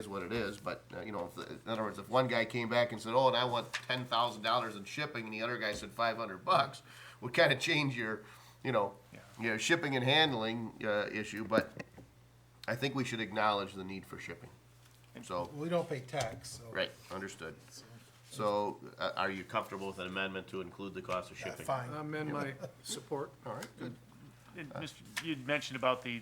is what it is, but, you know, in other words, if one guy came back and said, oh, and I want $10,000 in shipping, and the other guy said $500, would kind of change your, you know, your shipping and handling, issue, but I think we should acknowledge the need for shipping. So, We don't pay tax, so. right, understood. So, are you comfortable with an amendment to include the cost of Yeah, shipping? fine. Amend my support. All right, good. And Mr., you'd mentioned about the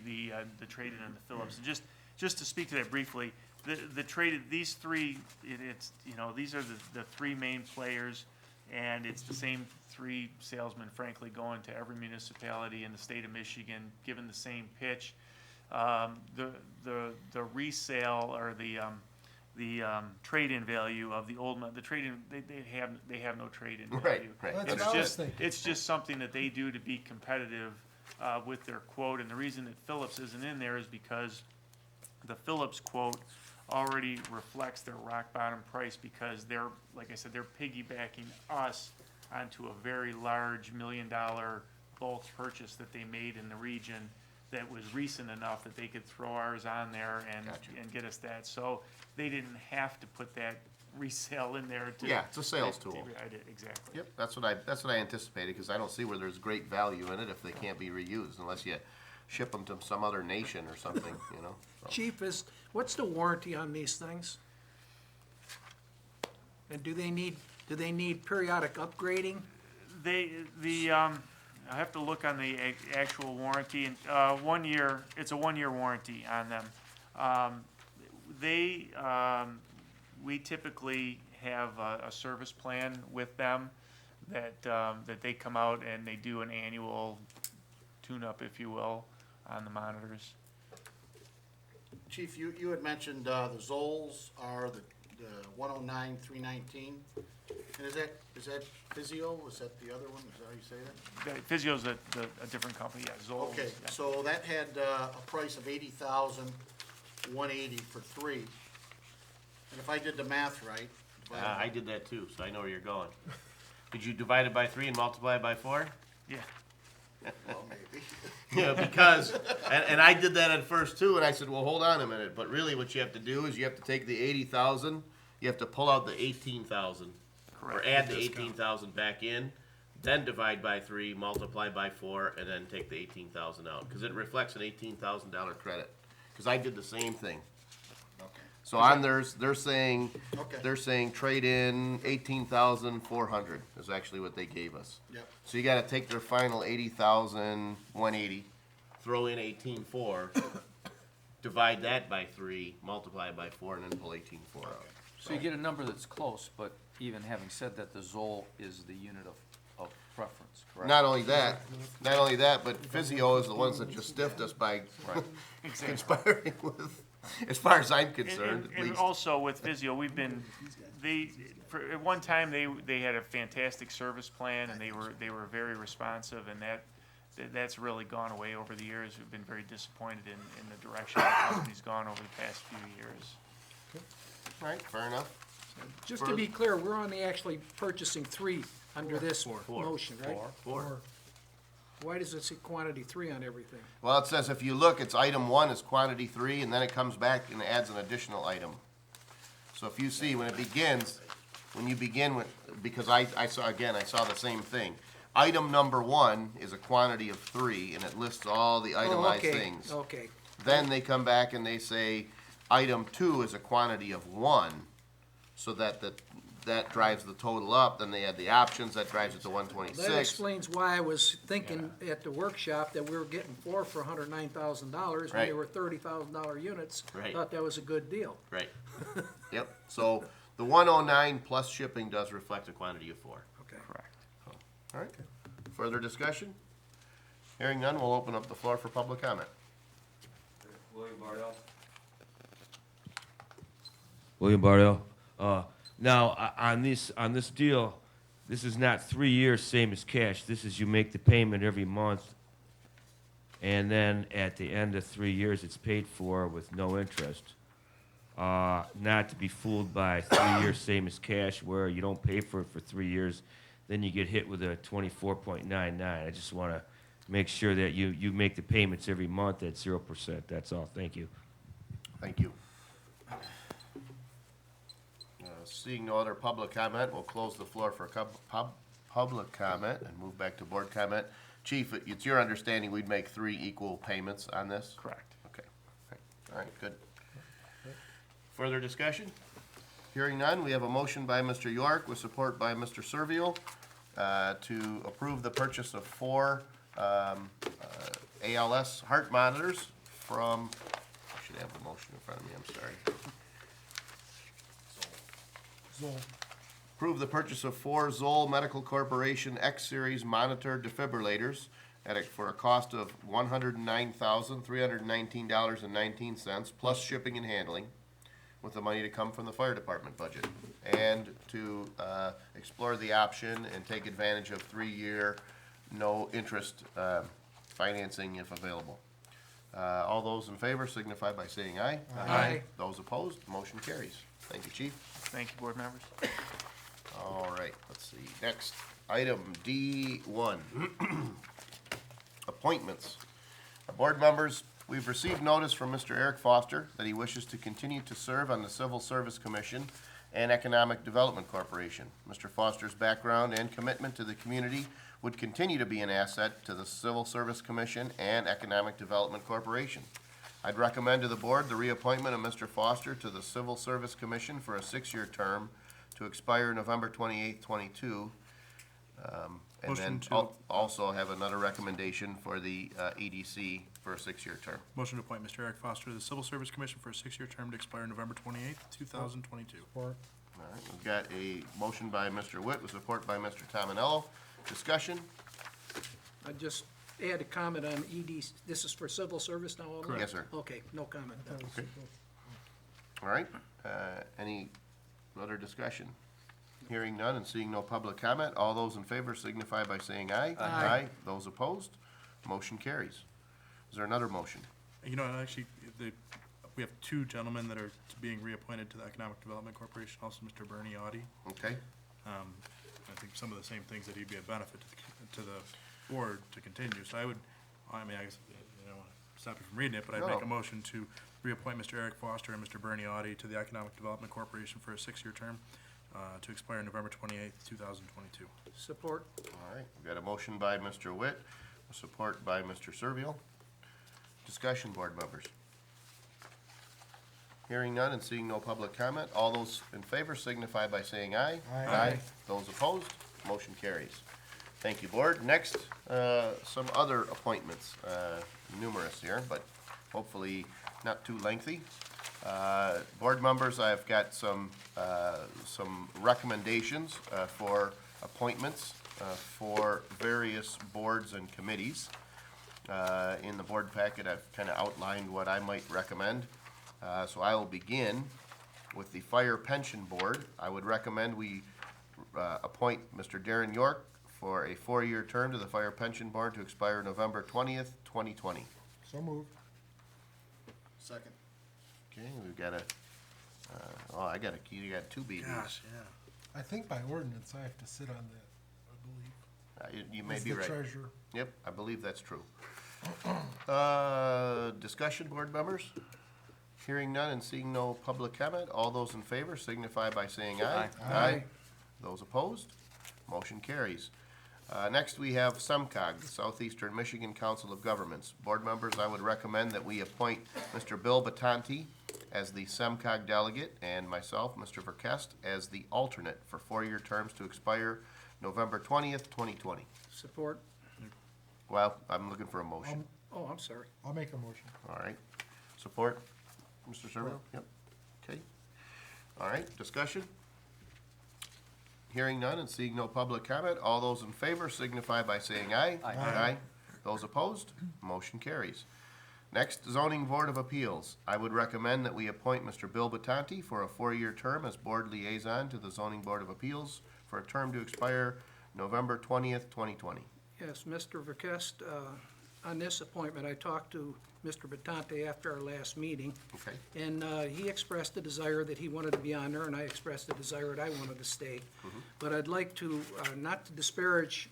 trade-in and the Phillips, and just to speak to that briefly, the trade, these three, it's, you know, these are the three main players, and it's the same three salesmen, frankly, going to every municipality in the state of Michigan, given the same pitch. The resale or the trade-in value of the old, the trade-in, they have no trade-in value. Right, right. Well, that's It's what I was just, thinking. it's just something that they do to be competitive with their quote, and the reason that Phillips isn't in there is because the Phillips quote already reflects their rock bottom price, because they're, like I said, they're piggybacking us onto a very large $1 million bulk purchase that they made in the region that was recent enough that they could throw ours on there Gotcha. and get us that. So they didn't have to put that resale in there to. Yeah, it's a sales tool. I did, exactly. Yep, that's what I anticipated, because I don't see where there's great value in it if they can't be reused, unless you ship them to some other nation or something, you know? So, Chief, what's the warranty on these things? And do they need periodic upgrading? I have to look on the actual warranty, and 1 year, it's a 1 year warranty on them. We typically have a service plan with them that they come out and they do an annual tune-up, if you will, on the monitors. Chief, you had mentioned the Zolls are the 109, 319. And is that Physio? Was that the other one? Is that how you say that? Physio's a different company, yeah, Zoll. Okay, yeah. so that had a price of 80,000, 180 for three. And if I did the math right. I did that too, so I know where you're going. Did you divide it by 3 and multiply it by 4? Yeah, Well, maybe. Yeah, because, and I did that at first too, and I said, well, hold on a minute, but really what you have to do is you have to take the 80,000, you have to pull out the 18,000. Or correct. add the 18,000 back in, then divide by 3, multiply by 4, and then take the 18,000 out, because it reflects an $18,000 credit. Because I did the same thing. Okay. So on theirs, they're saying Okay. trade in 18,400 is actually what they gave us. Yep. So you got to take their final 80,180, throw in 18,4, divide that by 3, multiply it by 4, and then pull 18,4 out. So you get a number that's close, but even having said that, the Zoll is the unit of preference, correct? Not only that, but Physio is the ones that just stiffed us by conspiring with, as far as I'm concerned, at And least. also with Physio, at one time, they had a fantastic service plan, and they were very responsive, and that's really gone away over the years. We've been very disappointed in the direction the company's gone over the past few years. All right, fair enough. Just to be clear, we're only actually purchasing 3 under this motion, right? Four. Why does it say quantity 3 on everything? Well, it says if you look, it's item 1 is quantity 3, and then it comes back and adds an additional item. So if you see, when you begin with, because I saw the same thing. Item number 1 is a quantity of 3, and it lists all the Oh, itemized okay, things. okay. Then they come back and they say, item 2 is a quantity of 1, so that drives the total up. Then they add the options, that drives it to That 126. explains why I was thinking at the workshop that we were getting 4 for $109,000 when Right. they were $30,000 units. Right. Thought that was a good deal. Right. Yep, so the 109 plus shipping does reflect a quantity of 4. Okay. Correct. All right, further discussion? Hearing none, we'll open up the floor for public comment. William Bardell. Now, on this deal, this is not 3 years, same as cash. This is you make the payment every month, and then at the end of 3 years, it's paid for with no interest. Not to be fooled by 3 years, same as cash, where you don't pay for it for 3 years, then you get hit with a 24.99. I just want to make sure that you make the payments every month at 0%. That's all. Thank you. Thank you. Seeing no other public comment, we'll close the floor for public comment and move back to board comment. Chief, it's your understanding we'd make 3 equal payments on this? Correct. Okay. All right, good. Further discussion? Hearing none, we have a motion by Mr. York with support by Mr. Servil to approve the purchase of 4 ALS heart monitors from, I should have the motion in front of me, I'm sorry. Approve the purchase of 4 Zoll Medical Corporation X-Series monitor defibrillators for a cost of $109,319.19 plus shipping and handling, with the money to come from the fire department budget, and to explore the option and take advantage of 3-year, no interest financing if available. All those in favor signify by saying aye. Aye. Those opposed, motion carries. Thank you, Chief. Thank you, board members. All right, let's see. Next, item D1. Appointments. Board members, we've received notice from Mr. Eric Foster that he wishes to continue to serve on the Civil Service Commission and Economic Development Corporation. Mr. Foster's background and commitment to the community would continue to be an asset to the Civil Service Commission and Economic Development Corporation. I'd recommend to the board the reappointment of Mr. Foster to the Civil Service Commission for a 6-year term to expire November 28th, 22. And then also have another recommendation for the EDC for a 6-year term. Motion to appoint Mr. Eric Foster to the Civil Service Commission for a 6-year term to expire November 28th, 2022. All right, we've got a motion by Mr. Witt with support by Mr. Tominello. Discussion? I just add a comment on ED, this is for civil service now only? Yes, sir. Okay, no comment. Okay. All right, any other discussion? Hearing none and seeing no public comment, all those in favor signify by saying aye. Aye. Those opposed, motion carries. Is there another motion? You know, actually, we have 2 gentlemen that are being reappointed to the Economic Development Corporation, also Mr. Bernie Audi. Okay, I think some of the same things that he'd be a benefit to the board to continue. So I guess, I don't want to stop you from reading it, but I'd make No. a motion to reappoint Mr. Eric Foster and Mr. Bernie Audi to the Economic Development Corporation for a 6-year term to expire November 28th, 2022. Support? all right, we've got a motion by Mr. Witt, with support by Mr. Servil. Discussion, board members. Hearing none and seeing no public comment, all those in favor signify by saying aye. Aye. Those opposed, motion carries. Thank you, board. Next, some other appointments, numerous here, but hopefully not too lengthy. Board members, I've got some recommendations for appointments for various boards and committees. In the board packet, I've kind of outlined what I might recommend. So I will begin with the Fire Pension Board. I would recommend we appoint Mr. Darren York for a 4-year term to the Fire Pension Board to expire November 20th, 2020. So moved. Second. Okay, we've got a, you got 2 BDs. Gosh, yeah. I think by ordinance I have to sit on that, I believe. You may As be the right. treasurer. Yep, I believe that's true. Discussion, board members? Hearing none and seeing no public comment, all those in favor signify by saying aye. Aye. Those opposed? Motion carries. Next, we have SEMCOG, the Southeastern Michigan Council of Governments. Board members, I would recommend that we appoint Mr. Bill Batanti as the SEMCOG delegate and myself, Mr. Verkest, as the alternate for 4-year terms to expire November 20th, 2020. Support? Well, I'm looking for a motion. Oh, I'm sorry. I'll make a motion. All right. Support, Mr. Servo? Yep. Okay. All right, discussion? Hearing none and seeing no public comment, all those in favor signify by saying aye. Aye. Those opposed, motion carries. Next, Zoning Board of Appeals. I would recommend that we appoint Mr. Bill Batanti for a 4-year term as Board Liaison to the Zoning Board of Appeals for a term to expire November 20th, 2020. Yes, Mr. Verkest, on this appointment, I talked to Mr. Batante after our last meeting, Okay? and he expressed a desire that he wanted to be on there, and I expressed a desire that I wanted to stay. But I'd like to, not to disparage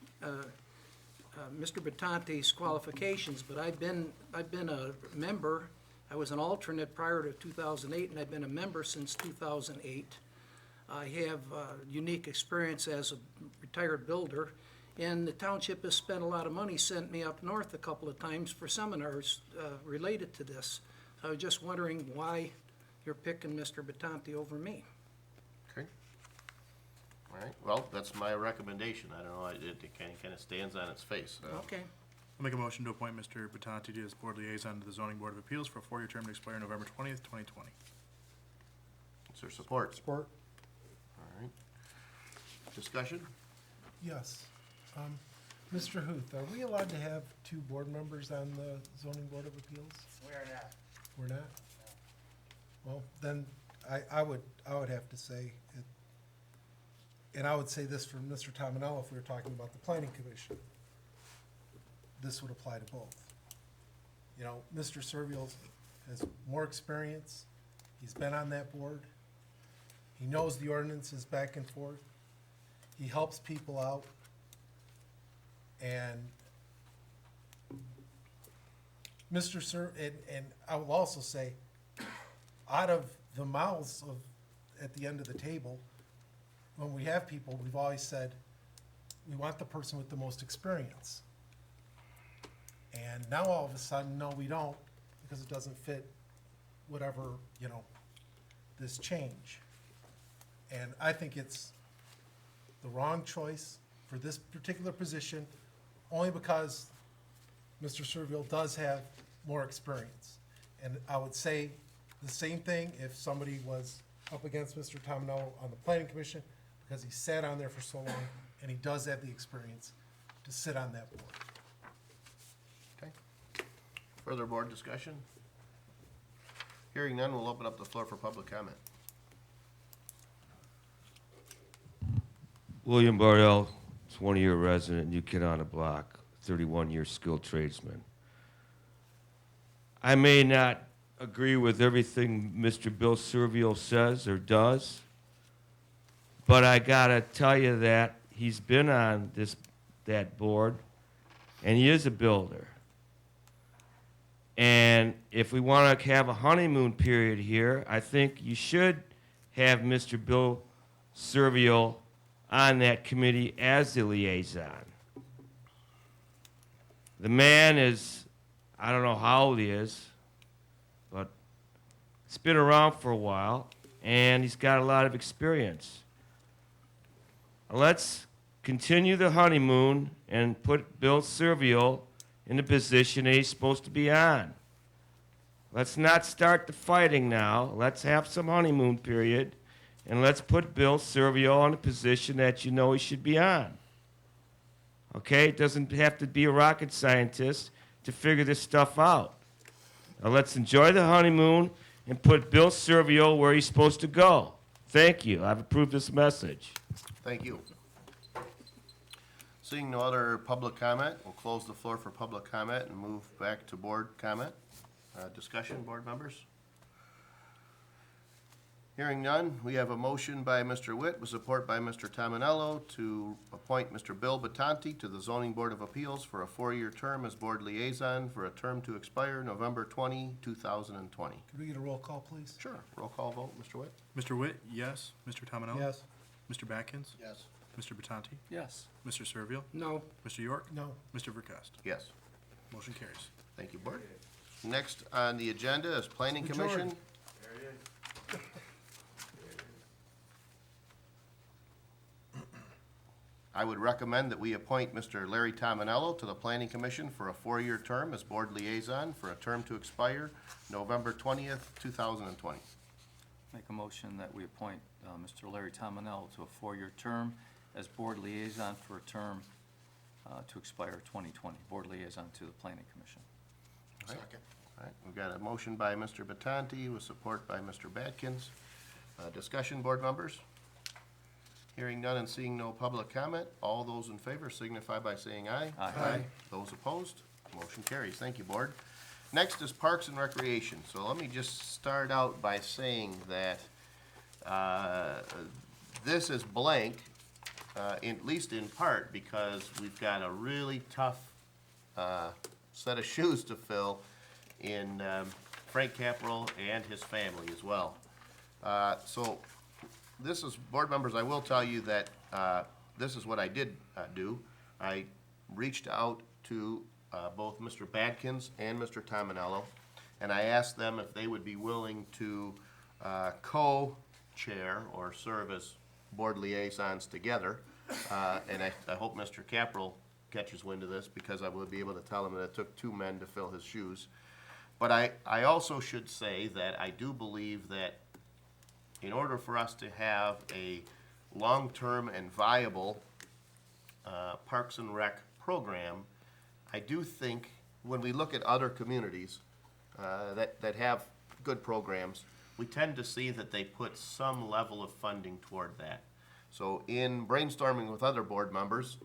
Mr. Batante's qualifications, but I've been a member, I was an alternate prior to 2008, and I've been a member since 2008 I have unique experience as a retired builder, and the township has spent a lot of money, sent me up north a couple of times for seminars related to this. I was just wondering why you're picking Mr. Batanti over me. Okay. All right, well, that's my recommendation. I don't know, it kind of stands on its face. Okay. I'll make a motion to appoint Mr. Batanti as board liaison to the zoning board of appeals for a 4-year term to expire November 20th, 2020. Is there support? Support. All right. Discussion? Yes. Mr. Huth, are we allowed to have 2 board members on the zoning board of appeals? We are not. We're not? Well, then, I would have to say, and I would say this for Mr. Tominello if we were talking about the planning commission. This would apply to both. You know, Mr. Servial has more experience. He's been on that board. He knows the ordinances back and forth. He helps people out. And and I will also say, out of the mouths of, at the end of the table, when we have people, we've always said, we want the person with the most experience. And now all of a sudden, no, we don't, because it doesn't fit whatever, you know, this change. And I think it's the wrong choice for this particular position, only because Mr. Servil does have more experience. And I would say the same thing if somebody was up against Mr. Tominello on the planning commission, because he sat on there for so long, and he does have the experience to sit on that board. Okay. Further board discussion? Hearing none, we'll open up the floor for public comment. William Bardell, 20-year resident, New Kid on the Block, 31-year skilled tradesman. I may not agree with everything Mr. Bill Servio says or does, but I gotta tell you that he's been on that board, and he is a builder. And if we want to have a honeymoon period here, I think you should have Mr. Bill Servio on that committee as the liaison. The man is, I don't know how old he is, but he's been around for a while, and he's got a lot of experience. Let's continue the honeymoon and put Bill Servio in the position that he's supposed to be on. Let's not start the fighting now. Let's have some honeymoon period, and let's put Bill Servio in a position that you know he should be on. Okay? It doesn't have to be a rocket scientist to figure this stuff out. Now let's enjoy the honeymoon and put Bill Servio where he's supposed to go. Thank you. I've approved this message. Thank you. Seeing no other public comment, we'll close the floor for public comment and move back to board comment. Discussion, board members? Hearing none, we have a motion by Mr. Witt with support by Mr. Tominello to appoint Mr. Bill Batanti to the Zoning Board of Appeals for a 4-year term as board liaison for a term to expire November 20, 2020. Could we get a roll call, please? Sure. Roll call vote, Mr. Witt? Mr. Witt, yes. Mr. Tominello? Yes. Mr. Batkins? Yes. Mr. Batanti? Yes. Mr. Servil? No. Mr. York? No. Mr. Verkast? Yes. Motion carries. Thank you, board. Next on the agenda is Planning Majority. Commission. I would recommend that we appoint Mr. Larry Tominello to the Planning Commission for a 4-year term as board liaison for a term to expire November 20th, 2020. Make a motion that we appoint Mr. Larry Tominello to a 4-year term as board liaison for a term to expire 2020. Board liaison to the Planning Commission. Second. All right, we've got a motion by Mr. Batanti with support by Mr. Batkins. Discussion, board members? Hearing none and seeing no public comment, all those in favor signify by saying aye. Aye. Those opposed, motion carries. Thank you, board. Next is Parks and Recreation. So let me just start out by saying that this is blank, at least in part, because we've got a really tough set of shoes to fill in Frank Caporal and his family as well. So this is, board members, I will tell you that, this is what I did, do. I reached out to, both Mr. Badkins and Mr. Tominello, and I asked them if they would be willing to, co-chair or serve as board liaisons together. And I hope Mr. Capral catches wind of this, because I would be able to tell him that it took two men to fill his shoes. But I also should say that I do believe that in order for us to have a long-term and viable Parks and Rec program, I do think when we look at other communities that have good programs, we tend to see that they put some level of funding toward that. So in brainstorming with other board members,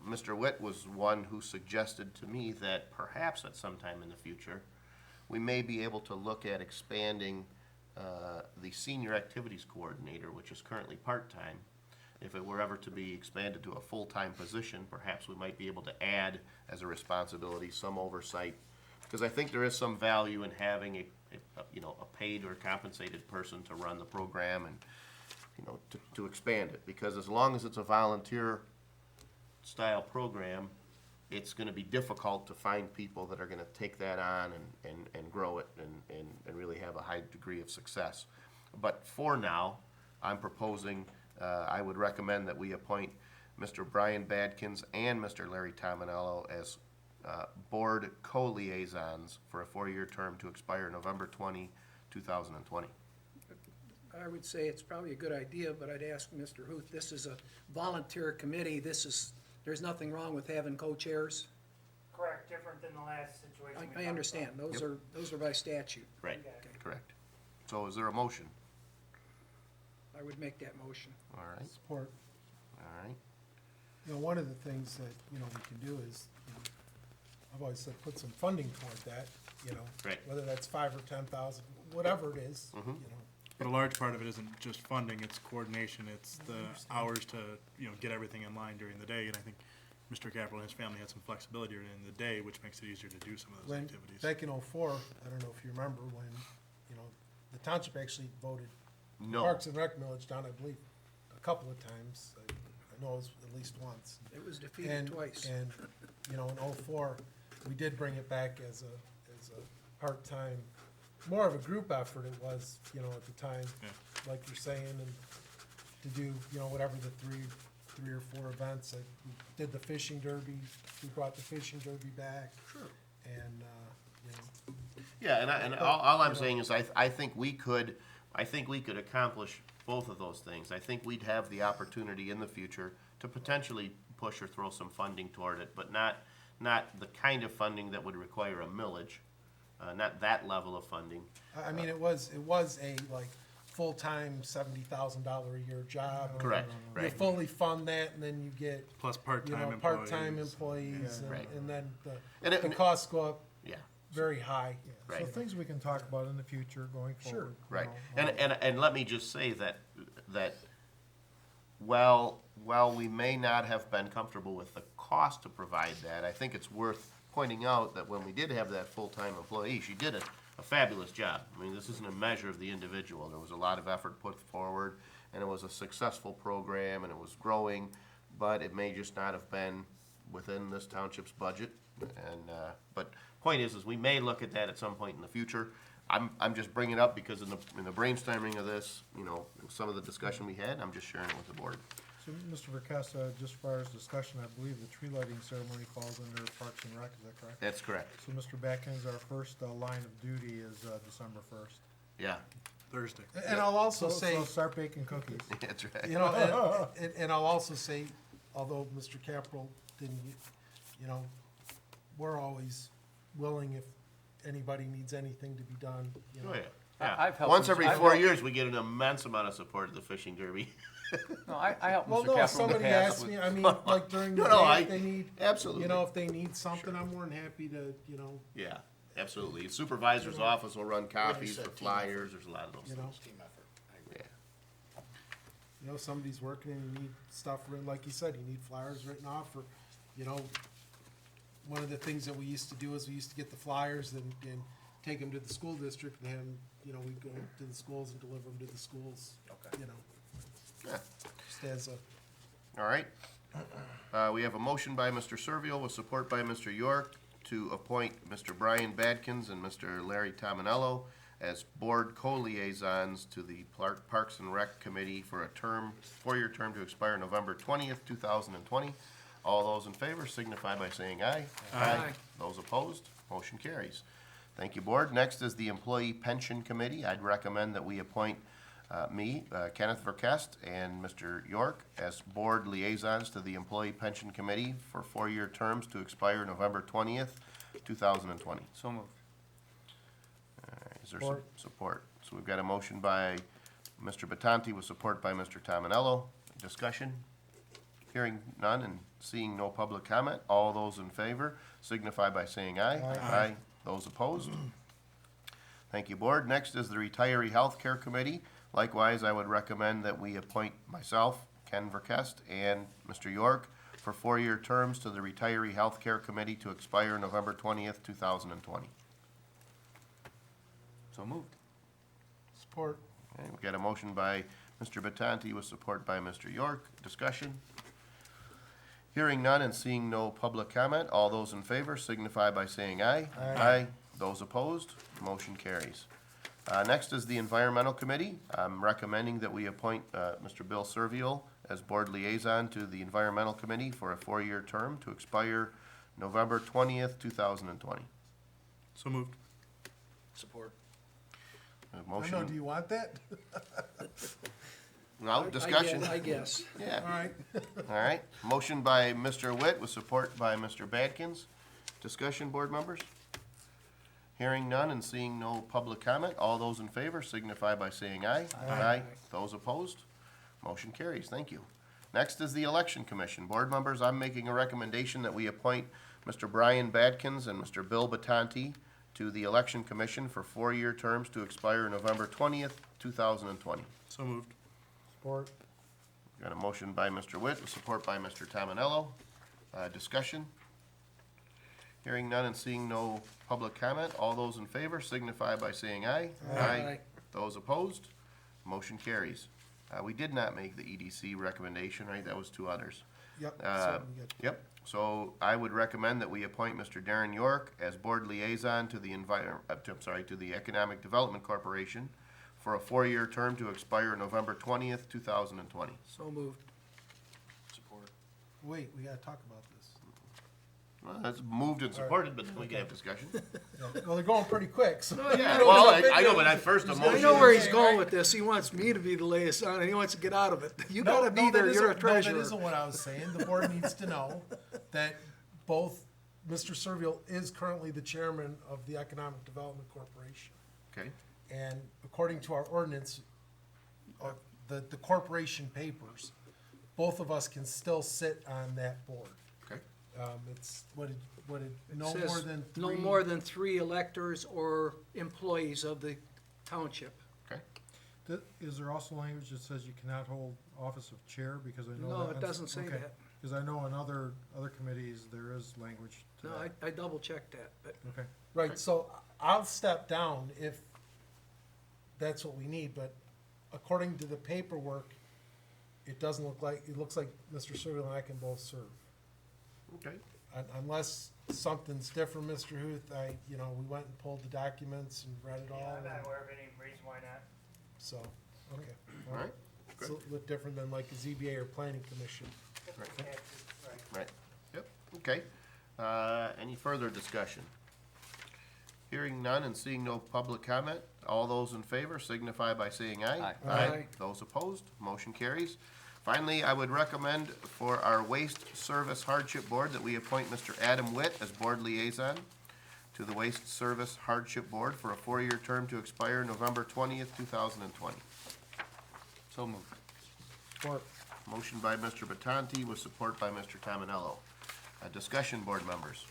Mr. Witt was one who suggested to me that perhaps at some time in the future, we may be able to look at expanding the senior activities coordinator, which is currently part-time. If it were ever to be expanded to a full-time position, perhaps we might be able to add as a responsibility some oversight. Because I think there is some value in having a paid or compensated person to run the program and, to expand it. Because as long as it's a volunteer style program, it's gonna be difficult to find people that are gonna take that on and grow it and really have a high degree of success. But for now, I'm proposing, I would recommend that we appoint Mr. Brian Badkins and Mr. Larry Tominello as board co-liaisons for a 4-year term to expire November 2020. I would say it's probably a good idea, but I'd ask Mr. Huth, this is a volunteer committee, there's nothing wrong with having co-chairs. Correct, different than the last situation. we talked I about. understand, those are by statute. Right, Okay. correct. So is there a motion? I would make that motion. All right, Support. all right. One of the things that, we can do is, I've always said, put some funding toward that, Right. whether that's 5 or 10,000, whatever it is, But a large part of it isn't just funding, it's coordination, it's the hours to, get everything in line during the day, and I think Mr. Capral and his family had some flexibility during the day, which makes it easier to do some of those When, activities. back in '04, I don't know if you remember, when, the township actually voted No. Parks and Rec millage down, I believe, a couple of times. I know it was at least once. It was defeated And, twice. and, in '04, we did bring it back as a part-time, more of a group effort it was, at the time, Yeah. like you're saying, and to do, whatever the three or four events. We did the fishing derby, we brought the fishing derby back. Sure. And, Yeah, and all I'm saying is I think we could accomplish both of those things. I think we'd have the opportunity in the future to potentially push or throw some funding toward it, but not the kind of funding that would require a millage, not that level of funding. I mean, it was a full-time $70,000 a year job. Correct, You right. fully fund that, and then you get, Plus part-time employees. part-time employees, Right. and then And it- the costs go up Yeah, very high. right. So things we can talk about in the future going forward. Right, and let me just say that while we may not have been comfortable with the cost to provide that, I think it's worth pointing out that when we did have that full-time employee, she did a fabulous job. I mean, this isn't a measure of the individual, there was a lot of effort put forward, and it was a successful program, and it was growing, but it may just not have been within this township's budget, and, but point is we may look at that at some point in the future. I'm just bringing it up because in the brainstorming of this, some of the discussion we had, I'm just sharing it with the board. So, Mr. Verkesta, just as far as discussion, I believe the tree lighting ceremony falls under Parks and Rec, is that correct? That's correct, So, Mr. Batkins, our first line of duty is December 1st. yeah, Thursday. And I'll also So say, start baking cookies. that's right. and I'll also say, although Mr. Capral didn't, we're always willing if anybody needs anything to be done, Oh, yeah. I've helped Once him- every I've 4 helped- years, we get an immense amount of support at the fishing derby. No, I helped Well, Mr. no, Capral in the somebody past asked with. me, I mean, like during the No, day, if they need, Absolutely. if they need something, I'm more than happy to, Yeah, absolutely. The supervisor's office will run copies said or team flyers, there's a lot of those You know. things. Team effort. I agree. Yeah. Somebody's working and you need stuff written, like you said, you need flyers written off, or, one of the things that we used to do is we used to get the flyers and take them to the school district, and have 'em, we'd go to the schools and deliver them to the schools. Okay. Just as a, All right. We have a motion by Mr. Servial with support by Mr. York to appoint Mr. Brian Badkins and Mr. Larry Tominello as board co-liaisons to the Parks and Rec Committee for a term, 4-year term to expire November 20th, 2020. All those in favor signify by saying aye. Aye. Those opposed, motion carries. Thank you, Board. Next is the Employee Pension Committee. I'd recommend that we appoint Kenneth Verkest, and Mr. York as board liaisons to the Employee Pension Committee for 4-year terms to expire November 20th, 2020. So moved. Is there support? So we've got a motion by Mr. Batanti with support by Mr. Tominello. Discussion? Hearing none and seeing no public comment. All those in favor signify by saying aye. Aye. Those opposed? Thank you, Board. Next is the Retiree Healthcare Committee. Likewise, I would recommend that we appoint myself, Ken Verkest, and Mr. York for 4-year terms to the Retiree Healthcare Committee to expire November 20th, 2020. So moved. support. Okay, we've got a motion by Mr. Batanti with support by Mr. York. Discussion? Hearing none and seeing no public comment, all those in favor signify by saying aye. Aye. Those opposed, motion carries. Next is the Environmental Committee. I'm recommending that we appoint Mr. Bill Servial as board liaison to the Environmental Committee for a 4-year term to expire November 20th, 2020. So moved. Support. A I know, do motion, you want that? well, discussion. I guess. Yeah, All right. all right. Motion by Mr. Witt with support by Mr. Badkins. Discussion, board members? Hearing none and seeing no public comment, all those in favor signify by saying aye. Aye. Those opposed? Motion carries. Thank you. Next is the Election Commission. Board members, I'm making a recommendation that we appoint Mr. Brian Badkins and Mr. Bill Batanti to the Election Commission for 4-year terms to expire November 20th, 2020. So moved. Support. Got a motion by Mr. Witt with support by Mr. Tominello. Discussion? Hearing none and seeing no public comment, all those in favor signify by saying aye. Aye. Those opposed? Motion carries. We did not make the EDC recommendation, right? That was 2 others. Yep. Uh, so we get- Yep, so I would recommend that we appoint Mr. Darren York as board liaison to the to the Economic Development Corporation for a 4-year term to expire November 20th, 2020. So moved. Support. Wait, we gotta talk about this. Well, that's moved and supported, but then we can have discussion. Yeah, well, they're going pretty quick, so. Yeah, well, I know, but at first a motion. I know where he's going with this. He wants me to be the liaison, and he wants to get out of it. You No, gotta be no, there, that you're a isn't- treasurer. No, that isn't what I was saying. The board needs to know that both Mr. Servial is currently the chairman of the Economic Development Corporation. Okay, And according to our ordinance, the corporation papers, both of us can still sit on that board. okay, It's, no Says more than three. No more than 3 electors or employees of the township. okay. Is there also language that says you cannot hold office of chair, because I know No, that. it doesn't say that. Because I know in other committees, there is language to No, that. I double checked that, but Okay. Right, so I'll step down if that's what we need, but according to the paperwork, it doesn't look like, it looks like Mr. Servil and I can both serve. Okay, Unless something's different, Mr. Huth, we went and pulled the documents and read it all, Yeah, I'm not aware of any reason why not. so, okay. all right, It's a little bit different than like a ZBA or planning commission. Different taxes, right. right, yep, okay. Any further discussion? Hearing none and seeing no public comment, all those in favor signify by saying aye. Aye. Aye. Those opposed, motion carries. Finally, I would recommend for our Waste Service Hardship Board that we appoint Mr. Adam Witt as board liaison to the Waste Service Hardship Board for a 4-year term to expire November 20th, 2020. So moved. Support. Motion by Mr. Batanti with support by Mr. Tominello. Discussion, board members.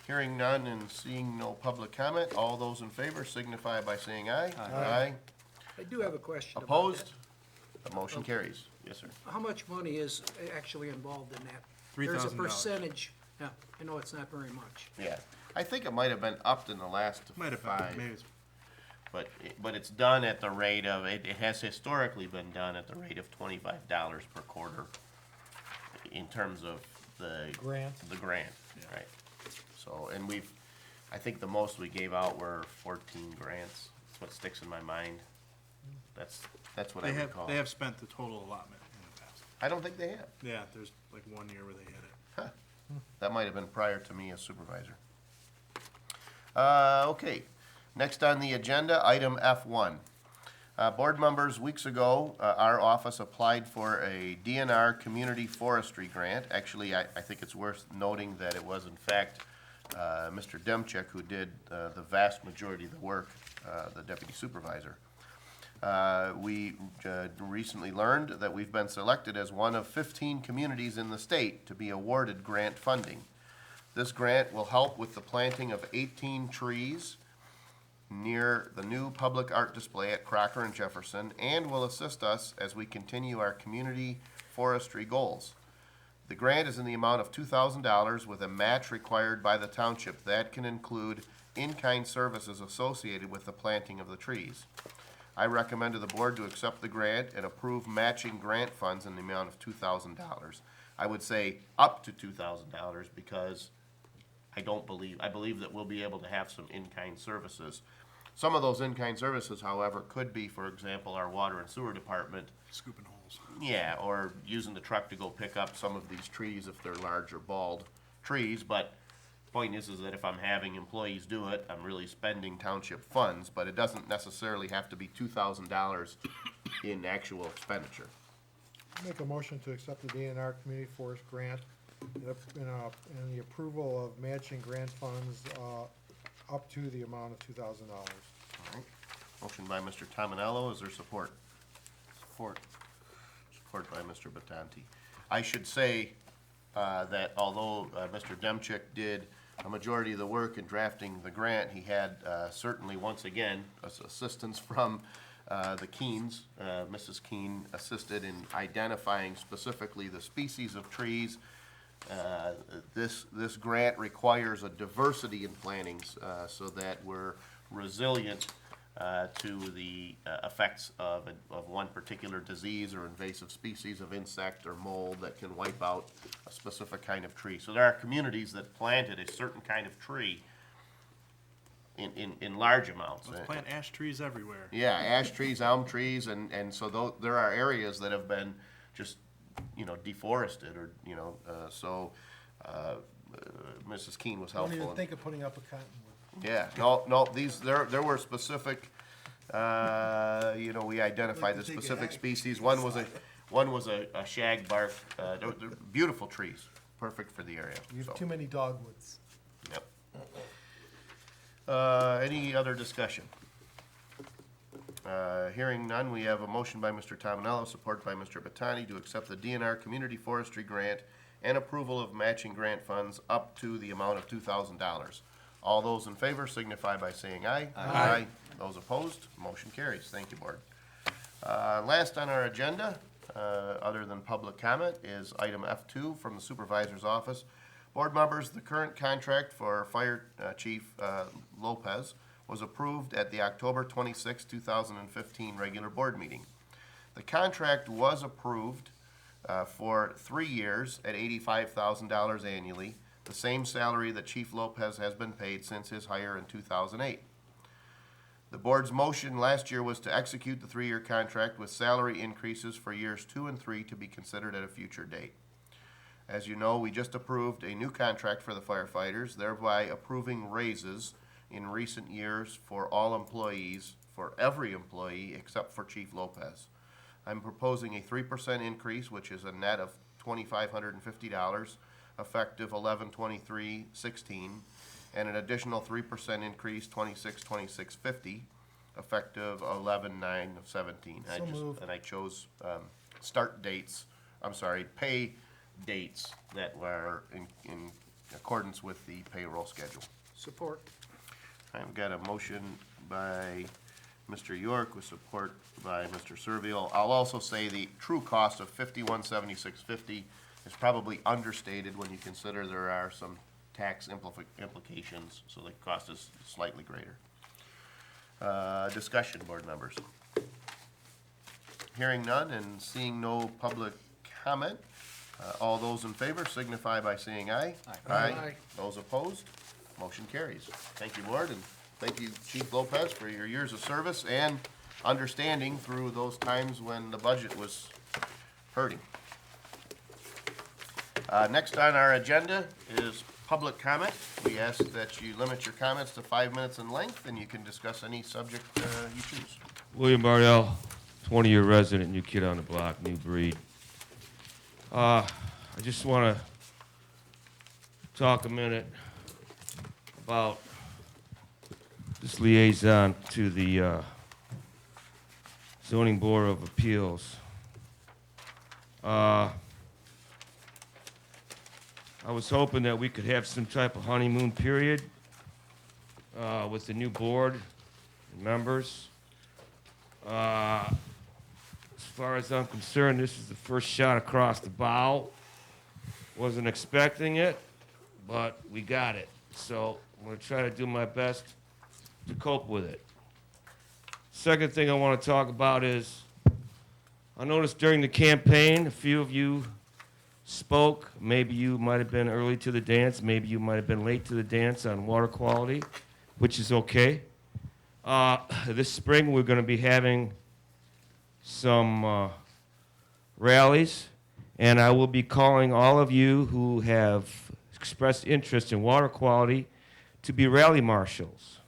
Hearing none and seeing no public comment, all those in favor signify by saying aye. Aye. I do have a question about Opposed? that. The motion carries. Yes, sir. How much money is actually involved in that? $3,000. There's a percentage, yeah, I know it's not very much. Yeah. I think it might have been upped in the last Might have five. been, maybe it's but it's done at the rate of, it has historically been done at the rate of $25 per quarter in terms of the Grant. grant, right? So, and I think the most we gave out were 14 grants. That's what sticks in my mind. That's what I recall. They have spent the total allotment in the past. I don't think they have. Yeah, there's like 1 year where they hit it. That might have been prior to me as supervisor. Okay, next on the agenda, item F1. Board members, weeks ago, our office applied for a DNR Community Forestry Grant. Actually, I think it's worth noting that it was in fact Mr. Demchek who did the vast majority of the work, the deputy supervisor. We recently learned that we've been selected as one of 15 communities in the state to be awarded grant funding. This grant will help with the planting of 18 trees near the new public art display at Crocker and Jefferson, and will assist us as we continue our community forestry goals. The grant is in the amount of $2,000 with a match required by the township that can include in-kind services associated with the planting of the trees. I recommend to the board to accept the grant and approve matching grant funds in the amount of $2,000. I would say up to $2,000 because I believe that we'll be able to have some in-kind services. Some of those in-kind services, however, could be, for example, our water and sewer department. Scooping holes. Yeah, or using the truck to go pick up some of these trees if they're large or bald trees, but point is that if I'm having employees do it, I'm really spending township funds, but it doesn't necessarily have to be $2,000 in actual expenditure. Make a motion to accept the DNR Community Forest Grant and the approval of matching grant funds, up to the amount of $2,000. All right. Motion by Mr. Tominello, is there support? Support. Support by Mr. Battanti. I should say that although Mr. Demchik did a majority of the work in drafting the grant, he had certainly, once again, assistance from the Keens. Mrs. Keen assisted in identifying specifically the species of trees. This grant requires a diversity in plantings so that we're resilient to the effects of one particular disease or invasive species of insect or mold that can wipe out a specific kind of tree. So there are communities that planted a certain kind of tree in large amounts. Let's plant ash trees everywhere. Yeah, ash trees, elm trees, and so there are areas that have been just, deforested or, Mrs. Keen was Don't helpful. even think of putting up a cottonwood. Yeah, no, there were specific, we identified the specific species. One was a shagbark, they're beautiful trees, perfect for the area. You so, have too many dogwoods. Yep. Any other discussion? Hearing none, we have a motion by Mr. Tominello, support by Mr. Battani, to accept the DNR Community Forestry Grant and approval of matching grant funds up to the amount of $2,000. All those in favor signify by saying aye. Aye. Those opposed, motion carries. Thank you, Board. Last on our agenda, other than public comment, is item F2 from the Supervisor's Office. Board members, the current contract for Fire Chief Lopez was approved at the October 26, 2015 regular board meeting. The contract was approved for 3 years at $85,000 annually, the same salary that Chief Lopez has been paid since his hire in 2008. The board's motion last year was to execute the 3-year contract with salary increases for years 2 and 3 to be considered at a future date. As you know, we just approved a new contract for the firefighters, thereby approving raises in recent years for all employees, for every employee except for Chief Lopez. I'm proposing a 3% increase, which is a net of $2,550, effective 11/23/16, and an additional 3% increase, 26/26/50, effective 11/9/17. So moved. And I chose pay dates that were in accordance with the payroll schedule. Support. I've got a motion by Mr. York with support by Mr. Servil. I'll also say the true cost of $5176.50 is probably understated when you consider there are some tax implications, so the cost is slightly greater. Discussion, board members. Hearing none and seeing no public comment, all those in favor signify by saying aye. Aye. Those opposed, motion carries. Thank you, board, and thank you, Chief Lopez, for your years of service and understanding through those times when the budget was hurting. Next on our agenda is public comment. We ask that you limit your comments to 5 minutes in length, and you can discuss any subject you choose. William Bardell, 20-year resident, new kid on the block, new breed. I just want to talk a minute about this liaison to the Zoning Board of Appeals. I was hoping that we could have some type of honeymoon period with the new board and members. As far as I'm concerned, this is the first shot across the bow. Wasn't expecting it, but we got it. So I'm going to try to do my best to cope with it. Second thing I want to talk about is I noticed during the campaign, a few of you spoke. Maybe you might have been early to the dance. Maybe you might have been late to the dance on water quality, which is okay. This spring, we're going to be having some rallies, and I will be calling all of you who have expressed interest in water quality to be rally marshals.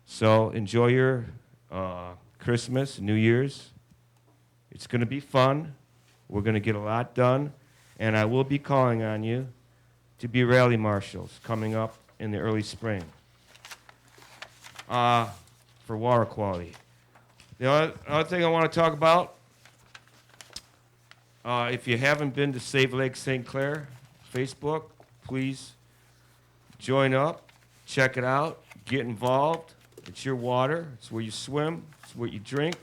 So enjoy your Christmas, New Year's. It's going to be fun. We're going to get a lot done, and I will be calling on you to be rally marshals coming up in the early spring for water quality. The other thing I want to talk about, if you haven't been to Save Lake St. Clair Facebook, please join up, check it out, get involved. It's your water. It's where you swim. It's what you drink.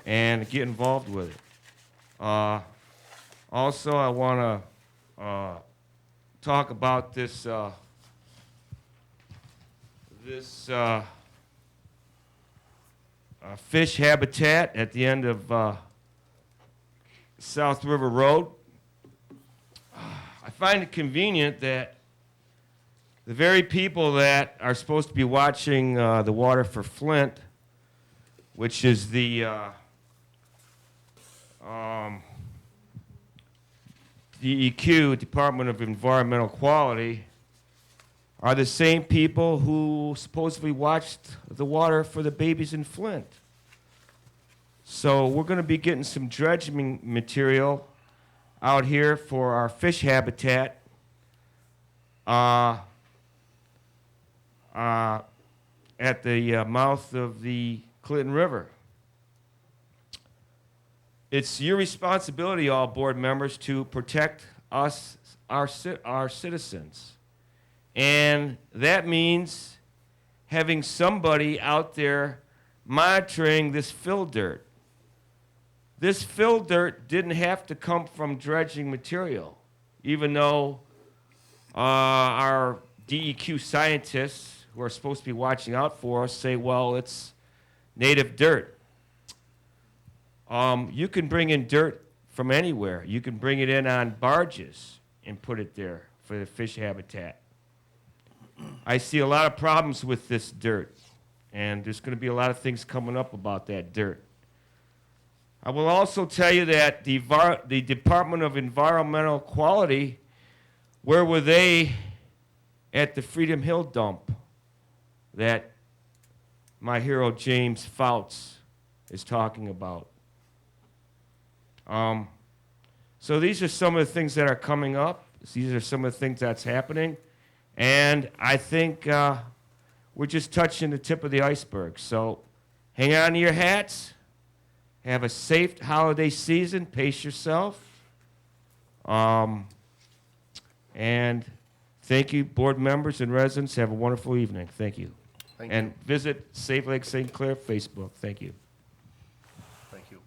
And get involved with it. Also, I want to talk about this fish habitat at the end of South River Road. I find it convenient that the very people that are supposed to be watching the water for Flint, which is the DEQ, Department of Environmental Quality, are the same people who supposedly watched the water for the babies in Flint. So we're going to be getting some dredging material out here for our fish habitat at the mouth of the Clinton River. It's your responsibility, all board members, to protect us, our citizens. And that means having somebody out there monitoring this fill dirt. This fill dirt didn't have to come from dredging material, even though our DEQ scientists who are supposed to be watching out for us say, well, it's native dirt. You can bring in dirt from anywhere. You can bring it in on barges and put it there for the fish habitat. I see a lot of problems with this dirt, and there's going to be a lot of things coming up about that dirt. I will also tell you that the Department of Environmental Quality, where were they at the Freedom Hill dump that my hero James Fouts is talking about? So these are some of the things that are coming up. These are some of the things that's happening. And I think we're just touching the tip of the iceberg. So hang on to your hats. Have a safe holiday season. Pace yourself. And thank you, board members and residents. Have a wonderful evening. Thank you. Thank you. And visit Save Lake St. Clair Facebook. Thank you. Thank you.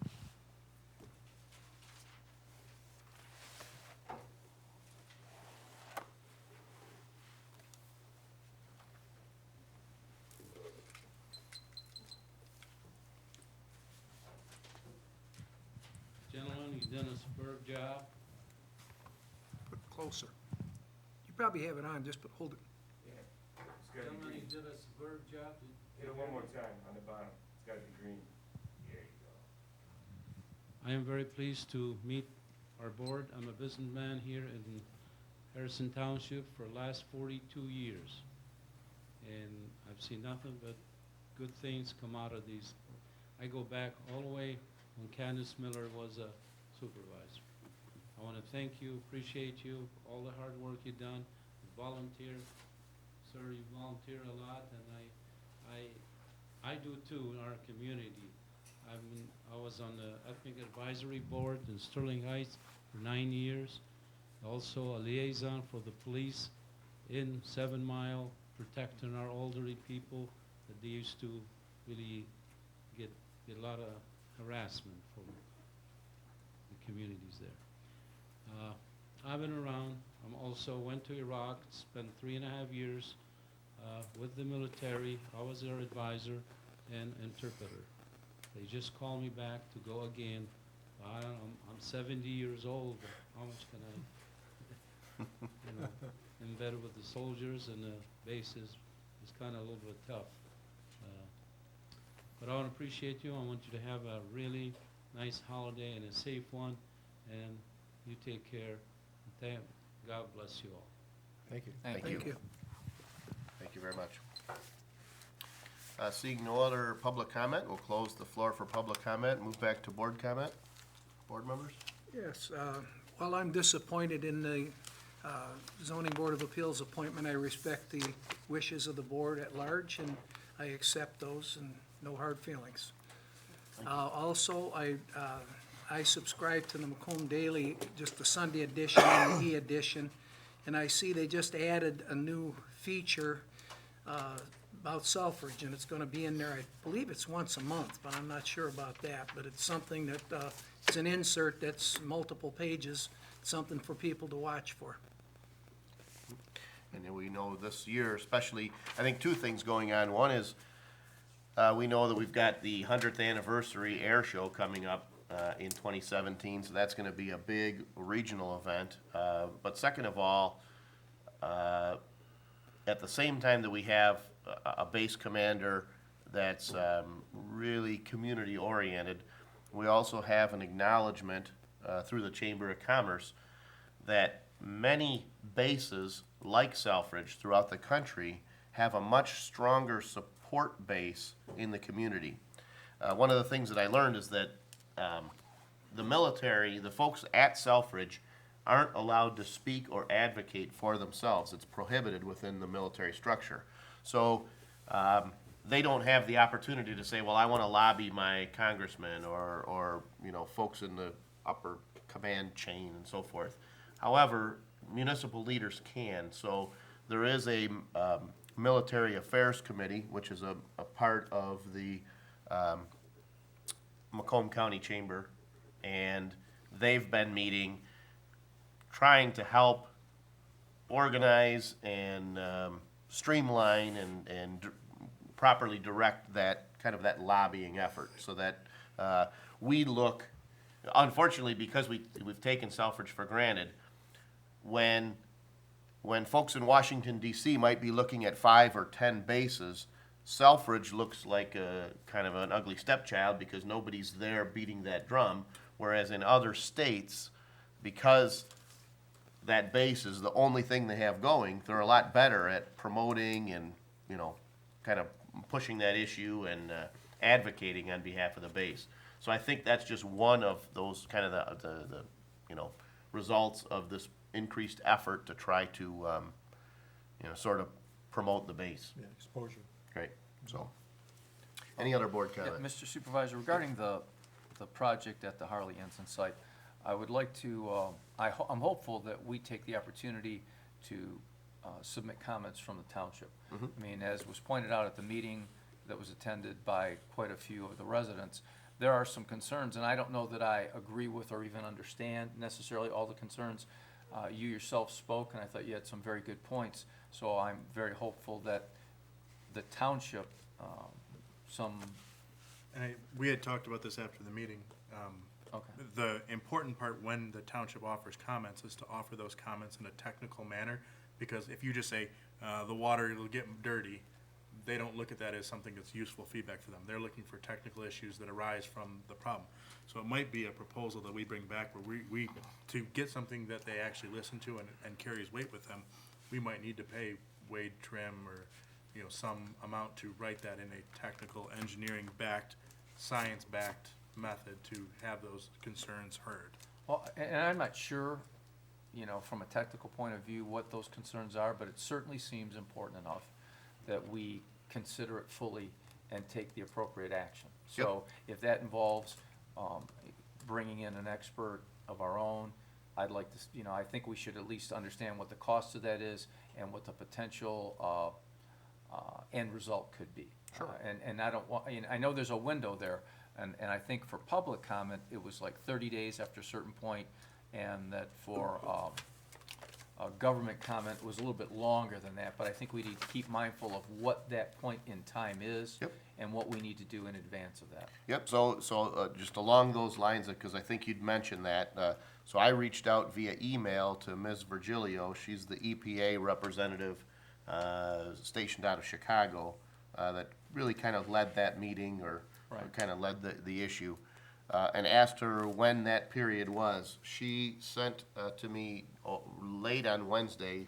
done a superb job. Put it closer. You probably have it on, just hold it. Gentlemen, you did a superb job. Hit it one more time on the bottom. It's gotta be green. There you go. I am very pleased to meet our board. I'm a businessman here in Harrison Township for the last 42 years. And I've seen nothing but good things come out of these. I go back all the way when Candace Miller was a supervisor. I want to thank you, appreciate you, all the hard work you've done, volunteer. Sir, you volunteer a lot, and I do too in our community. I was on the Ethnic Advisory Board in Sterling Heights for 9 years. Also a liaison for the police in 7 Mile, protecting our elderly people that they used to really get a lot of harassment from the communities there. I've been around. I'm also went to Iraq, spent 3.5 years with the military. I was their advisor and interpreter. They just called me back to go again. I'm 70 years old, but how much can I, embedded with the soldiers and the bases, it's kind of a little bit tough. But I want to appreciate you. I want you to have a really nice holiday and a safe one, and you take care. God bless you all. Thank you. Thank Thank you. Thank you very much. Seeing no other public comment, we'll close the floor for public comment, move back to board comment. Board members? Yes, while I'm disappointed in the zoning board of appeals appointment, I respect the wishes of the board at large, and I accept those, and no hard feelings. Also, I subscribe to the Macomb Daily, just the Sunday edition and the e-edition, and I see they just added a new feature about Selfridge, and it's gonna be in there, I believe it's once a month, but I'm not sure about that, but it's something that, it's an insert that's multiple pages, something for people to watch for. And then we know this year especially, I think two things going on. One is, we know that we've got the 100th anniversary air show coming up in 2017, so that's gonna be a big regional event. But second of all, at the same time that we have a base commander that's really community-oriented, we also have an acknowledgement through the Chamber of Commerce that many bases like Selfridge throughout the country have a much stronger support base in the community. One of the things that I learned is that the military, the folks at Selfridge, aren't allowed to speak or advocate for themselves. It's prohibited within the military structure. So they don't have the opportunity to say, well, I want to lobby my congressman or folks in the upper command chain and so forth. However, municipal leaders can. So there is a military affairs committee, which is a part of the Macomb County Chamber, and they've been meeting, trying to help organize and streamline and properly direct that kind of that lobbying effort, so that we look. Unfortunately, because we've taken Selfridge for granted, when folks in Washington D.C. might be looking at 5 or 10 bases, Selfridge looks like a kind of an ugly stepchild because nobody's there beating that drum. Whereas in other states, because that base is the only thing they have going, they're a lot better at promoting and, kind of pushing that issue and advocating on behalf of the base. So I think that's just one of those kind of the results of this increased effort to try to, sort of promote the base. Yeah, exposure. Great, so. Any other board Yeah, comment? Mr. Supervisor, regarding the project at the Harley Ensign site, I would like to, I'm hopeful that we take the opportunity to submit comments from the township. I mean, as was pointed out at the meeting that was attended by quite a few of the residents, there are some concerns, and I don't know that I agree with or even understand necessarily all the concerns. You yourself spoke, and I thought you had some very good points, so I'm very hopeful that the township, And we had talked about this after the meeting. Okay. the important part when the township offers comments is to offer those comments in a technical manner, because if you just say, the water will get dirty, they don't look at that as something that's useful feedback for them. They're looking for technical issues that arise from the problem. So it might be a proposal that we bring back where we to get something that they actually listen to and carries weight with them, we might need to pay Wade Trim or, you know, some amount to write that in a technical, engineering-backed, science-backed method to have those concerns heard. Well, and I'm not sure, you know, from a technical point of view, what those concerns are, but it certainly seems important enough that we consider it fully and take the appropriate action. So if that involves bringing in an expert of our own, I'd like to, you know, I think we should at least understand what the cost of that is and what the potential end result could be. Sure. And I don't want, I know there's a window there, and I think for public comment, it was like 30 days after a certain point, and that for government comment was a little bit longer than that, but I think we need to keep mindful of what that point in time is. Yep. And what we need to do in advance of that. Yep, so just along those lines, because I think you'd mentioned that, so I reached out via email to Ms. Virgilio. She's the EPA representative stationed out of Chicago that really kind of led that meeting or kind of led the issue, and asked her when that period was. She sent to me late on Wednesday,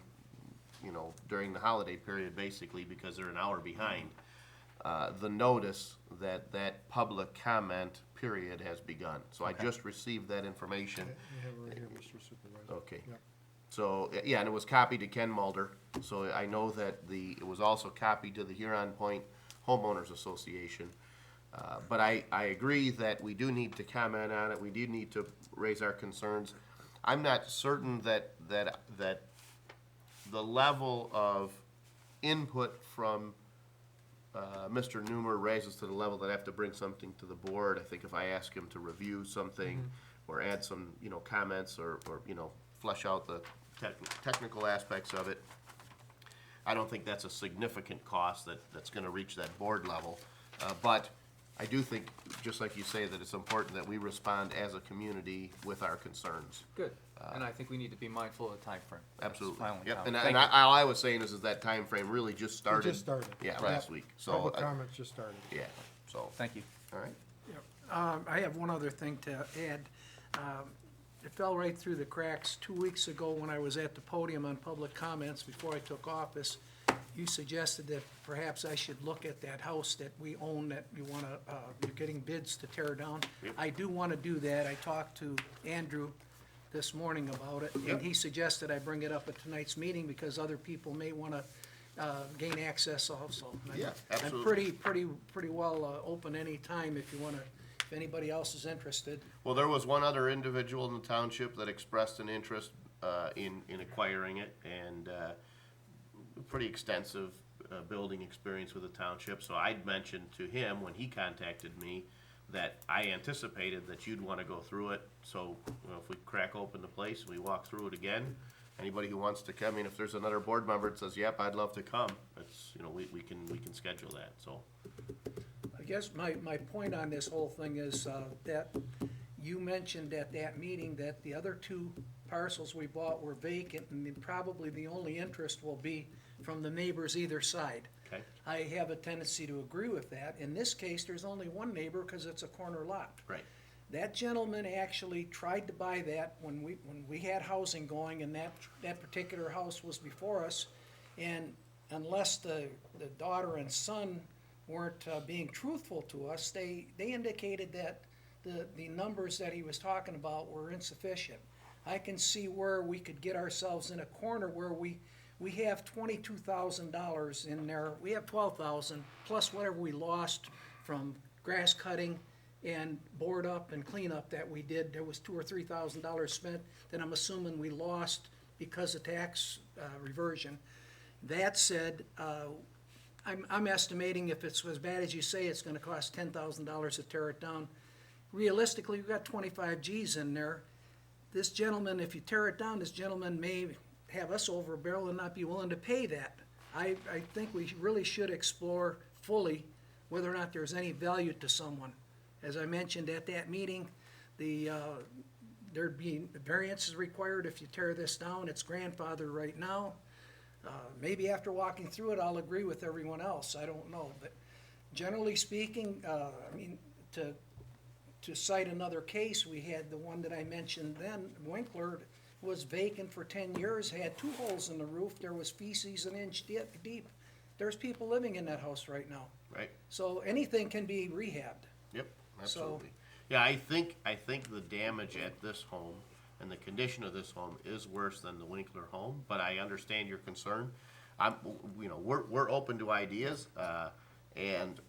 you know, during the holiday period, basically, because they're an hour behind, the notice that that public comment period has begun. So I just received that information. You have it right here, Mr. Supervisor. Okay. Yep. So, yeah, and it was copied to Ken Mulder, so I know that it was also copied to the Huron Point Homeowners Association. But I agree that we do need to comment on it, we do need to raise our concerns. I'm not certain that the level of input from Mr. Newmer raises to the level that I have to bring something to the board. I think if I ask him to review something or add some, you know, comments or you know, flesh out the technical aspects of it, I don't think that's a significant cost that's gonna reach that board level. But I do think, just like you say, that it's important that we respond as a community with our concerns. Good. And I think we need to be mindful of the timeframe. That's Absolutely. my only Yep, comment. and Thank you. all I was saying is that time frame really just started. just started. Yeah, Yep. last week, so. Public comments just started. Yeah, so, Thank you. all right. I have one other thing to add. It fell right through the cracks 2 weeks ago when I was at the podium on public comments before I took office. You suggested that perhaps I should look at that house that we own that you wanna, you're getting bids to tear down. Yep. I do wanna do that. I talked to Andrew this morning about it, Yep. and he suggested I bring it up at tonight's meeting because other people may wanna gain access also. Yeah, I'm absolutely. pretty well open anytime if you wanna, if anybody else is interested. Well, there was one other individual in the township that expressed an interest in acquiring it, and pretty extensive building experience with the township. So I'd mentioned to him when he contacted me that I anticipated that you'd want to go through it. So, you know, if we crack open the place and we walk through it again, anybody who wants to come, I mean, if there's another board member that says, "Yep, I'd love to come," it's, you know, we can schedule that. So. I guess my point on this whole thing is that you mentioned at that meeting that the other two parcels we bought were vacant, and probably the only interest will be from the neighbors either side. Okay. I have a tendency to agree with that. In this case, there's only one neighbor because it's a corner lot. Right. That gentleman actually tried to buy that when we had housing going, and that particular house was before us. And unless the daughter and son weren't being truthful to us, they indicated that the numbers that he was talking about were insufficient. I can see where we could get ourselves in a corner where we have $22,000 in there. We have $12,000 plus whatever we lost from grass cutting and board up and clean up that we did. There was $2,000 or $3,000 spent that I'm assuming we lost because of tax reversion. That said, I'm estimating if it's as bad as you say, it's gonna cost $10,000 to tear it down. Realistically, we've got 25 Gs in there. This gentleman, if you tear it down, this gentleman may have us over a barrel and not be willing to pay that. I think we really should explore fully whether or not there's any value to someone. As I mentioned at that meeting, there'd be variances required if you tear this down. It's grandfathered right now. Maybe after walking through it, I'll agree with everyone else. I don't know. But generally speaking, I mean, to cite another case, we had the one that I mentioned then, Winkler was vacant for 10 years, had 2 holes in the roof. There was feces an inch deep. There's people living in that house right now. Right. So anything can be rehabbed. Yep, absolutely. Yeah, I think the damage at this home and the condition of this home is worse than the Winkler home, but I understand your concern. We're open to ideas, and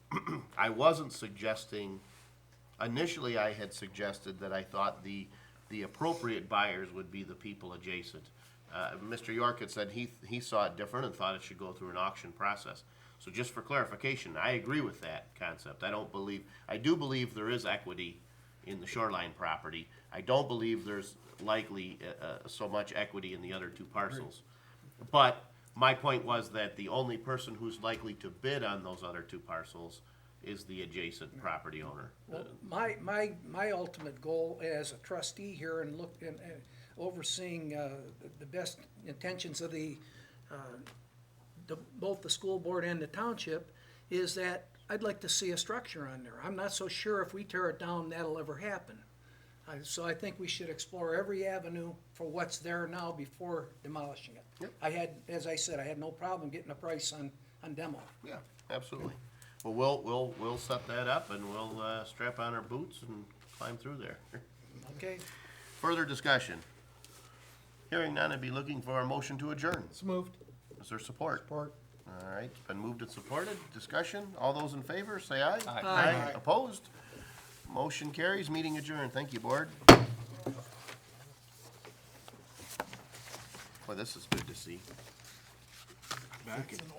I wasn't suggesting, initially I had suggested that I thought the appropriate buyers would be the people adjacent. Mr. York had said he saw it different and thought it should go through an auction process. So just for clarification, I agree with that concept. I do believe there is equity in the shoreline property. I don't believe there's likely so much equity in the other 2 parcels. But my point was that the only person who's likely to bid on those other 2 parcels is the adjacent property owner. Well, my ultimate goal as a trustee here and overseeing the best intentions of both the school board and the township is that I'd like to see a structure on there. I'm not so sure if we tear it down, that'll ever happen. So I think we should explore every avenue for what's there now before demolishing it. Yep. As I said, I had no problem getting a price on demo. Yeah, absolutely. Well, we'll set that up and we'll strap on our boots and climb through there. Okay? Further discussion? Hearing none, I'd be looking for a motion to adjourn. It's moved. Is there support? Support. All right, it's been moved and supported. Discussion? All those in favor, say aye. Aye. Aye. Opposed? Motion carries. Meeting adjourned. Thank you, board. Boy, this is good to see. Back. It's an